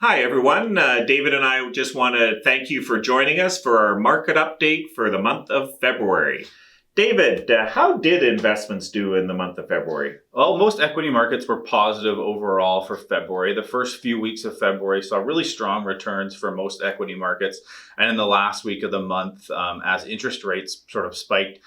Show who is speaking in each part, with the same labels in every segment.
Speaker 1: Hi, everyone. David and I just want to thank you for joining us for our market update for the month of February. David, how did investments do in the month of February?
Speaker 2: Well, most equity markets were positive overall for February. The first few weeks of February saw really strong returns for most equity markets. And in the last week of the month, as interest rates sort of spiked,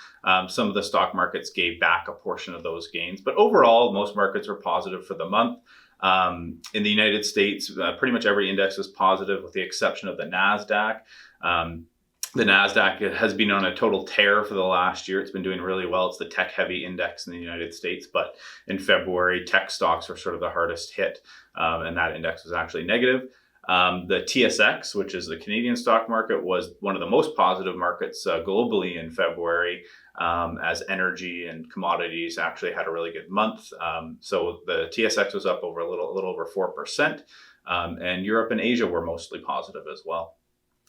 Speaker 2: some of the stock markets gave back a portion of those gains. But overall, most markets were positive for the month. In the United States, pretty much every index was positive with the exception of the NASDAQ. The NASDAQ has been on a total tear for the last year. It's been doing really well. It's the tech heavy index in the United States. But in February, tech stocks were sort of the hardest hit, and that index was actually negative. The TSX, which is the Canadian stock market, was one of the most positive markets globally in February, as energy and commodities actually had a really good month. So the TSX was up over a little over 4%, and Europe and Asia were mostly positive as well.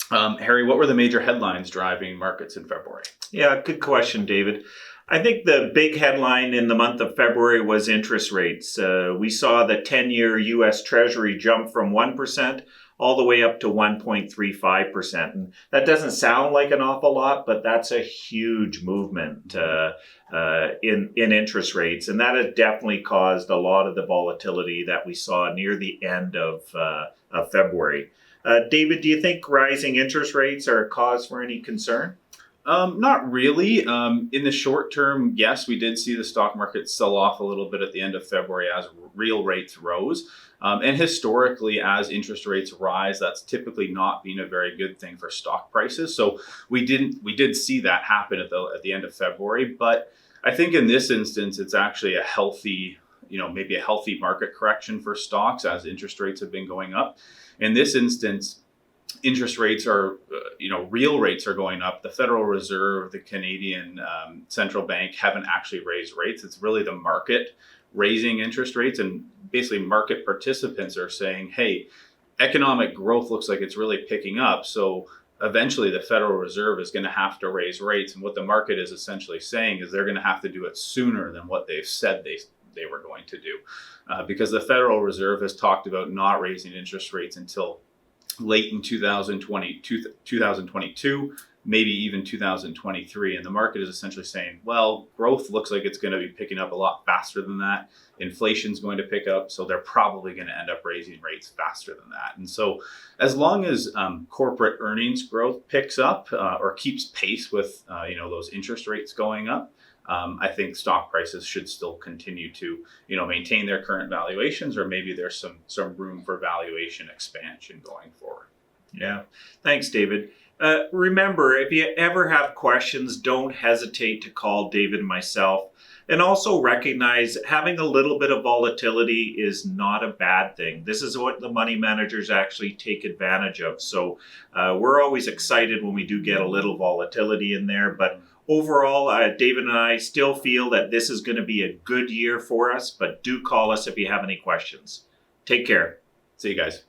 Speaker 2: Harry, what were the major headlines driving markets in February?
Speaker 1: Yeah, good question, David. I think the big headline in the month of February was interest rates. We saw the 10-year U.S. Treasury jump from 1% all the way up to 1.35%. And that doesn't sound like an awful lot, but that's a huge movement in interest rates. And that had definitely caused a lot of the volatility that we saw near the end of February. David, do you think rising interest rates are a cause for any concern?
Speaker 2: Not really. In the short term, yes, we did see the stock market sell off a little bit at the end of February as real rates rose. And historically, as interest rates rise, that's typically not been a very good thing for stock prices. So we did see that happen at the end of February. But I think in this instance, it's actually a healthy, maybe a healthy market correction for stocks as interest rates have been going up. In this instance, interest rates are, real rates are going up. The Federal Reserve, the Canadian Central Bank haven't actually raised rates. It's really the market raising interest rates, and basically market participants are saying, hey, economic growth looks like it's really picking up. So eventually the Federal Reserve is going to have to raise rates. And what the market is essentially saying is they're going to have to do it sooner than what they've said they were going to do. Because the Federal Reserve has talked about not raising interest rates until late in 2022, maybe even 2023. And the market is essentially saying, well, growth looks like it's going to be picking up a lot faster than that. Inflation's going to pick up, so they're probably going to end up raising rates faster than that. And so as long as corporate earnings growth picks up or keeps pace with those interest rates going up, I think stock prices should still continue to, maintain their current valuations, or maybe there's some room for valuation expansion going forward.
Speaker 1: Yeah. Thanks, David. Remember, if you ever have questions, don't hesitate to call David and myself. And also recognize having a little bit of volatility is not a bad thing. This is what the money managers actually take advantage of. So we're always excited when we do get a little volatility in there. But overall, David and I still feel that this is going to be a good year for us. But do call us if you have any questions. Take care.
Speaker 2: See you guys.